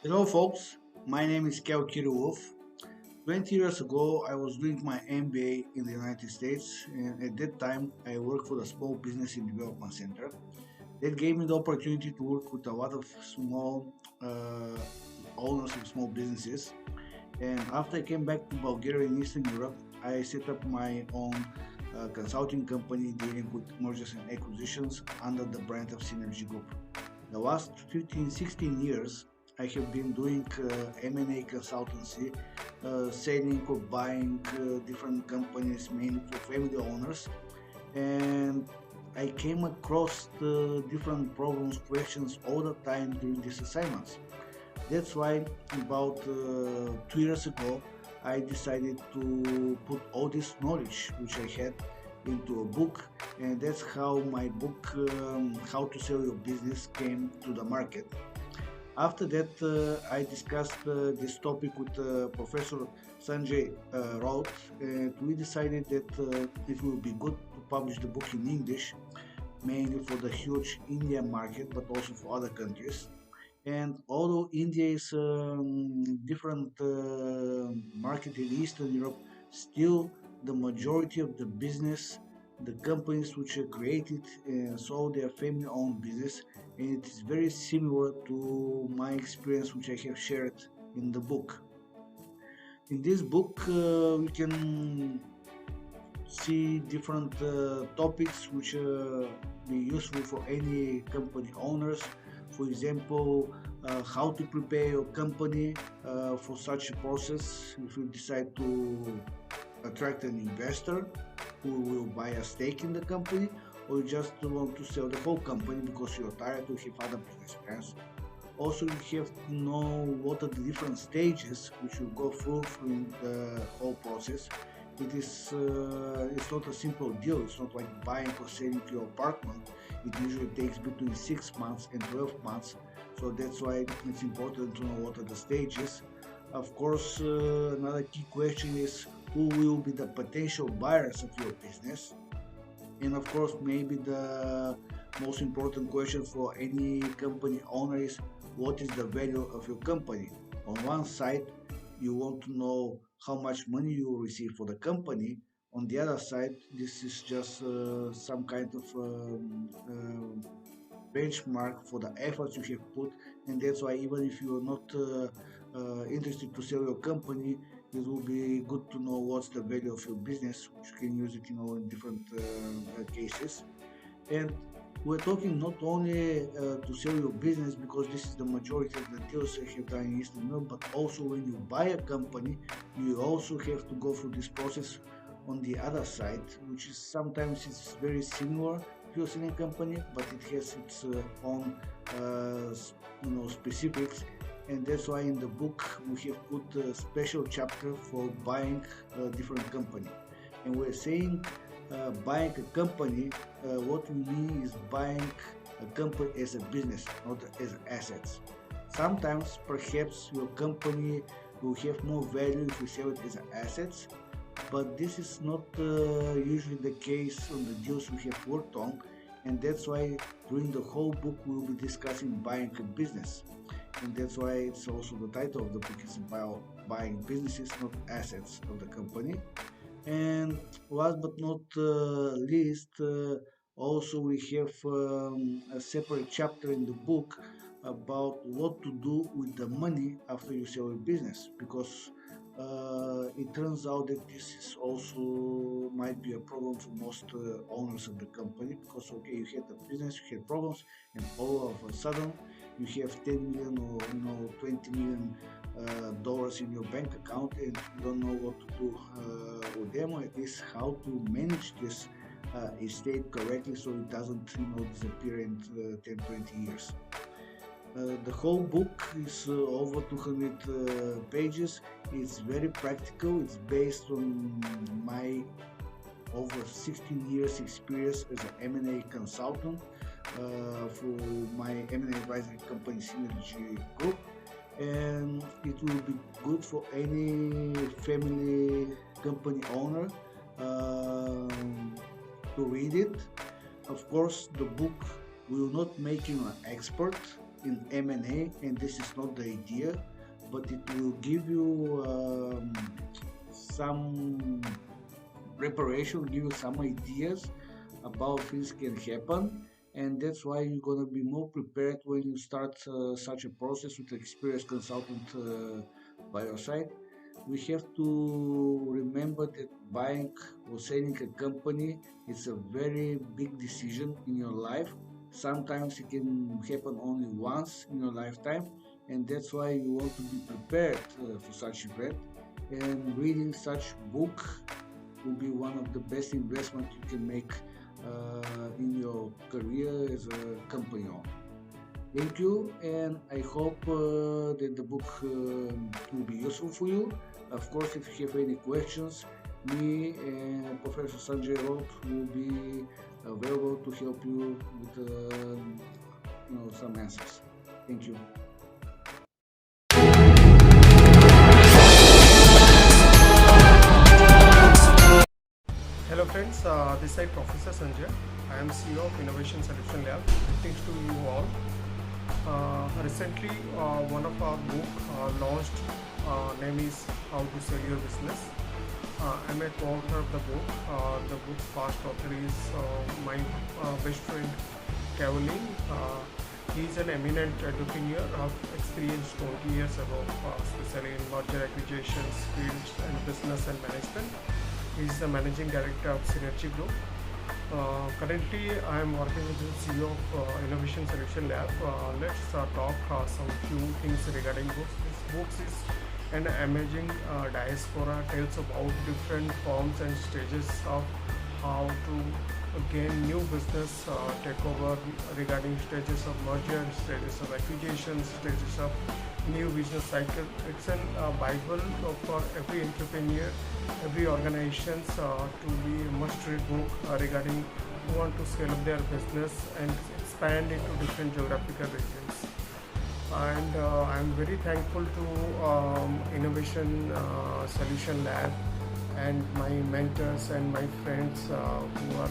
Hello, folks. My name is Kirilov. 20 years ago, I was doing my MBA in the United States, and at that time, I worked for the Small Business and Development Center. That gave me the opportunity to work with a lot of small owners of small businesses. And after I came back to Bulgaria and Eastern Europe, I set up my own consulting company dealing with mergers and acquisitions under the brand of Synergy Group. The last 15, 16 years, I have been doing M&A consultancy, selling or buying different companies, mainly for family owners. And I came across the different problems, questions all the time during these assignments. That's why about 2 years ago, I decided to put all this knowledge which I had into a book, and that's how my book, How to Sell Your Business, came to the market. After that, I discussed this topic with Professor Sanjay Rout, and we decided that it will be good to publish the book in English, mainly for the huge Indian market, but also for other countries. And although India is different market in Eastern Europe, still the majority of the business, the companies which are created, so they are family-owned business, and it is very similar to my experience which I have shared in the book. In this book, we can see different topics which be useful for any company owners. For example, how to prepare your company for such a process if you decide to attract an investor who will buy a stake in the company, or you just want to sell the whole company because you're tired to have other business plans. Also, you have to know what are the different stages which you go through in the whole process. It's not a simple deal. It's not like buying or selling your apartment. It usually takes between 6 months and 12 months. So that's why it's important to know what are the stages. Of course, another key question is who will be the potential buyers of your business. And of course, maybe the most important question for any company owner is what is the value of your company? On one side, you want to know how much money you will receive for the company. On the other side, this is just some kind of benchmark for the efforts you have put, and that's why even if you are not interested to sell your company, it will be good to know what's the value of your business, which you can use it, in different cases. And we're talking not only to sell your business, because this is the majority of the deals I have done in Eastern Europe, but also when you buy a company, you also have to go through this process on the other side, which is sometimes it's very similar to a selling company, but it has its own specifics. And that's why in the book we have put a special chapter for buying a different company. And we're saying buying a company, what we mean is buying a company as a business, not as assets. Sometimes perhaps your company will have more value if you sell it as assets, but this is not usually the case on the deals we have worked on, and that's why during the whole book we will be discussing buying a business. And that's why it's also the title of the book is about buying businesses, not assets of the company. And last but not least, also we have a separate chapter in the book about what to do with the money after you sell your business, because it turns out that this is also might be a problem for most owners of the company, because okay, you had a business, you had problems, and all of a sudden you have 10 million or 20 million dollars in your bank account, and you don't know what to do with them, or at least how to manage this estate correctly so it doesn't disappear in 10-20 years. The whole book is over 200 pages. It's very practical. It's based on my over 16 years experience as an M&A consultant for my M&A advisory company Synergy Group, and it will be good for any family company owner to read it. Of course, the book will not make you an expert. in M&A, and this is not the idea, but it will give you some preparation, give you some ideas about things can happen, and that's why you're gonna be more prepared when you start such a process with an experienced consultant by your side. We have to remember that buying or selling a company is a very big decision in your life. Sometimes it can happen only once in your lifetime, and that's why you want to be prepared for such event. And reading such book will be one of the best investments you can make in your career as a company owner. Thank you, and I hope that the book will be useful for you. Of course, if you have any questions, me and Professor Sanjay Rout will be available to help you with some answers. Thank you. Hello friends, this is Professor Sanjay. I am CEO of Innovation Solution Lab. Thanks to you all. Recently, one of our book launched. Name is How to Sell Your Business. I'm a co-author of the book. The book's past author is my best friend Kaloian. He is an eminent entrepreneur of experience 20 years ago, especially in merger acquisitions, fields, and business and management. He is the managing director of Synergy Group. Currently, I am working with the CEO of Innovation Solution Lab. Let's talk some few things regarding books. This book is an emerging diaspora, tells about different forms and stages of how to gain new business takeover, regarding stages of merger, stages of acquisition, stages of new business cycle. It's a Bible for every entrepreneur, every organization to be a must-read book regarding who want to scale up their business and expand into different geographical regions. And I'm very thankful to Innovation Solution Lab and my mentors and my friends who are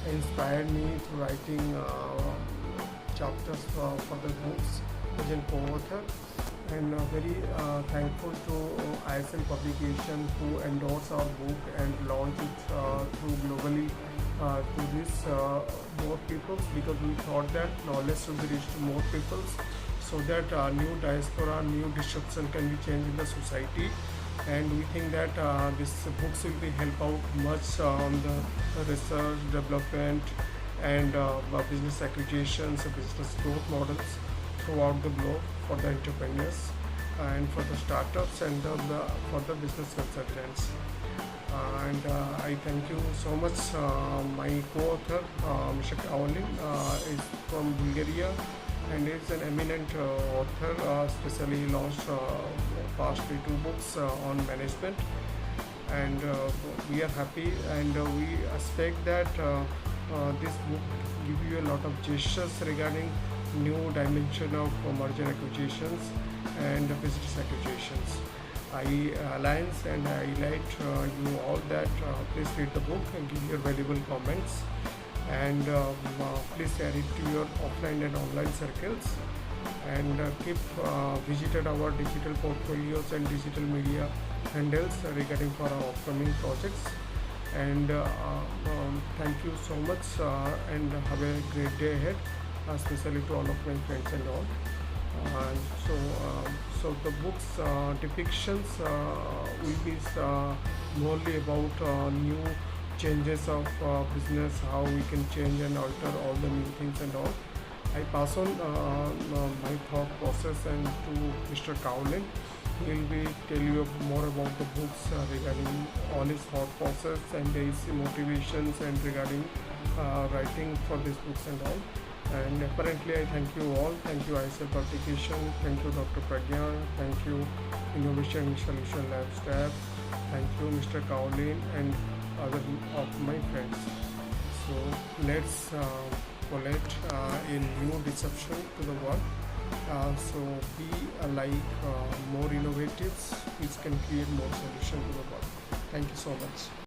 inspired me to writing chapters for the books as a co-author, and very thankful to ISL Publications who endorse our book and launch it through globally to this more people, because we thought that knowledge should be reached to more people, so that new diaspora, new disruption can be changed in the society. And we think that this books will be help out much on the research, development, and business acquisitions, business growth models throughout the globe for the entrepreneurs and for the startups and for the business consultants. And I thank you so much. My co-author, Mr.Kaloian, is from Bulgaria and is an eminent author, especially launched past 2 books on management. And we are happy, and we expect that this book give you a lot of gestures regarding new dimension of merger acquisitions and business acquisitions. I alliance and I highlight you all that please read the book and give your valuable comments, and please share it to your offline and online circles, and keep visited our digital portfolios and digital media handles regarding for our upcoming projects. And thank you so much, and have a great day ahead, especially to all of my friends and all. So the book's depictions will be mostly about new changes of business, how we can change and alter all the new things and all. I pass on my thought process and to Mr. Kaloian. He will be tell you more about the books regarding all his thought process and his motivations and regarding writing for these books and all. And apparently I thank you all. Thank you ISL Publications, thank you Dr. Pragya, thank you Innovation Solution Lab staff, thank you Mr. Kaloian and other of my friends. So let's collect a new disruption to the world. So be like more innovatives, which can create more solution to the world. Thank you so much.